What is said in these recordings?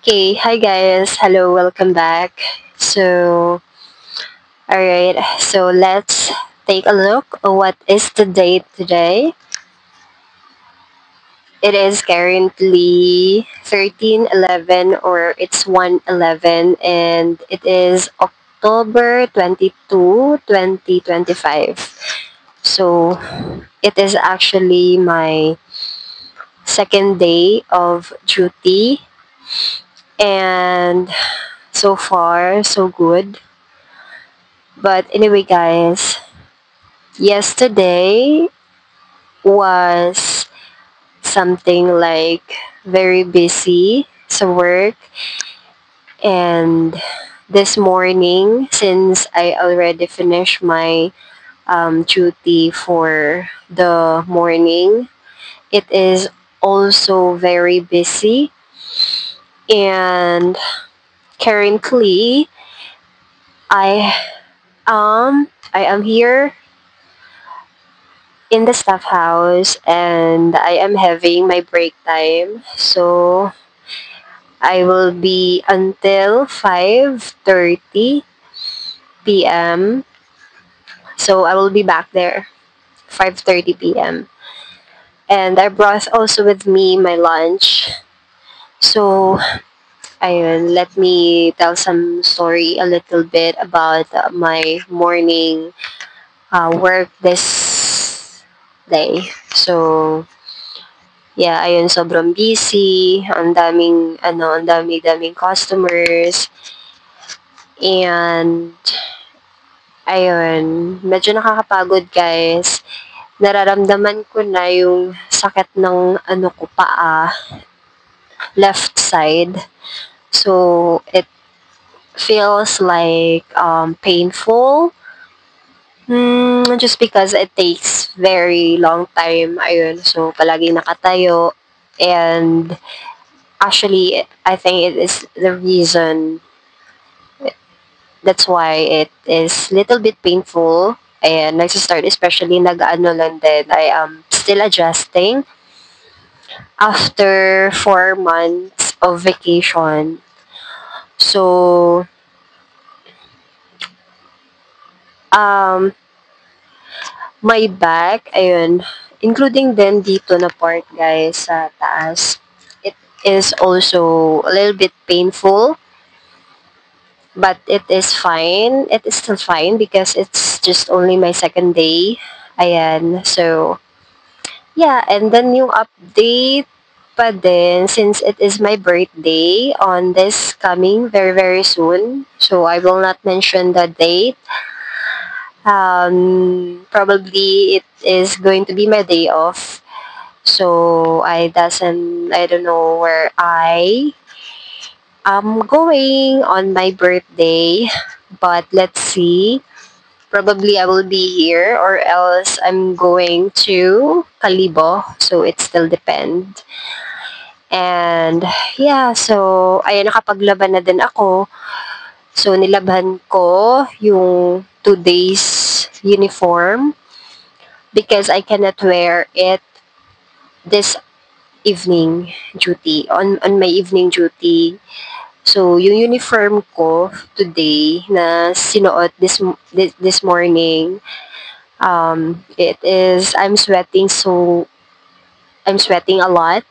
Okay, hi guys. Hello, welcome back. So, alright, so let's take a look at what is the date today. It is currently 13/11 or it's 1/11 and it is October 22, 2025. So, it is actually my second day of duty and so far so good. But anyway, guys, yesterday was something like very busy so work, and this morning, since I already finished my duty for the morning, it is also very busy. And currently, I I am here in the staff house and I am having my break time. So I will be until 5:30 p.m. So I will be back there 5:30 p.m. And I brought also with me my lunch. So ayun, let me tell some story a little bit about my morning work this day. So yeah, ayun, sobrang busy, ang daming customers, and ayun, medyo nakakapagod guys. Nararamdaman ko na yung sakit ng paa, left side. So, it feels like painful. Just because it takes very long time, ayun, so palagi nakatayo, and actually, I think it is the reason that's why it is little bit painful and nagsistart, especially nag-ano lang din, I am still adjusting after 4 months of vacation. So, um, my back, ayun, including din dito na part guys sa taas, it is also a little bit painful, but it is fine. It is still fine because it's just only my second day. Ayan. So, yeah. And then yung update pa din, since it is my birthday on this coming very, very soon. So, I will not mention the date. Probably it is going to be my day off. So, I don't know where I am going on my birthday. But let's see. Probably I will be here or else I'm going to Kalibo. So it still depends. And yeah, so ayun, nakapaglaban na din ako. So nilaban ko yung 2 days uniform because I cannot wear it this evening duty on my evening duty. So yung uniform ko today na sinuot this morning, it is I'm sweating a lot,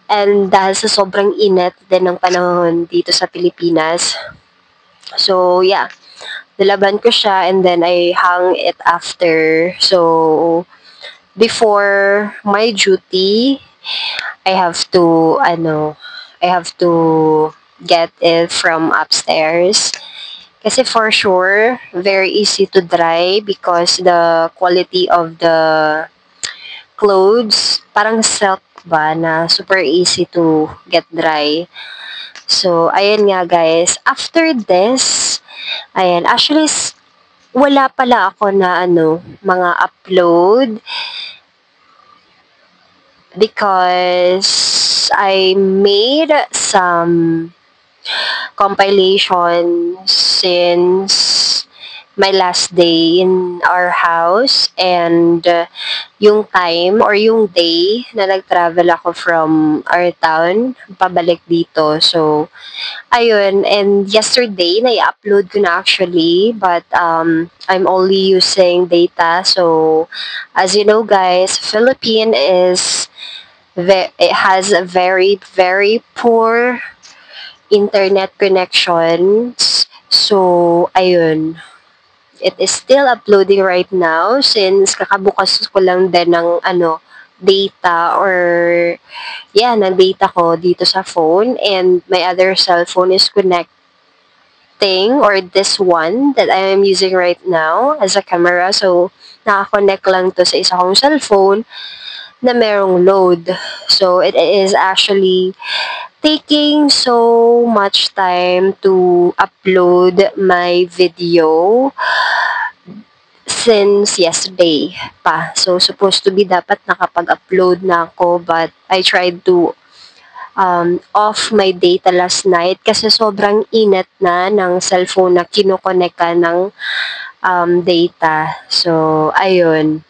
and dahil sa sobrang init din ng panahon dito sa Pilipinas. So yeah, nilaban ko siya and then I hung it after. So before my duty, I have to I have to get it from upstairs. Kasi for sure, very easy to dry because the quality of the clothes, parang silk ba na super easy to get dry. So, ayan nga guys. After this, ayan, actually, wala pala ako na mga upload because I made some compilation since my last day in our house, and yung time or yung day na nag-travel ako from our town pabalik dito. So, ayun. And yesterday, na-upload ko na actually, but I'm only using data. So, as you know guys, Philippine is it has a very, very poor internet connections. So, ayun. It is still uploading right now since kakabukas ko lang din ng data, or yeah, ng data ko dito sa phone, and my other cell phone is connecting, or this one that I am using right now as a camera. So, nakakonect lang to sa isa kong cellphone na merong load. So, it is actually taking so much time to upload my video since yesterday pa. So, supposed to be dapat nakapag-upload na ako, but I tried to off my data last night kasi sobrang init na ng cellphone na kinokonect ka ng data. So, ayun.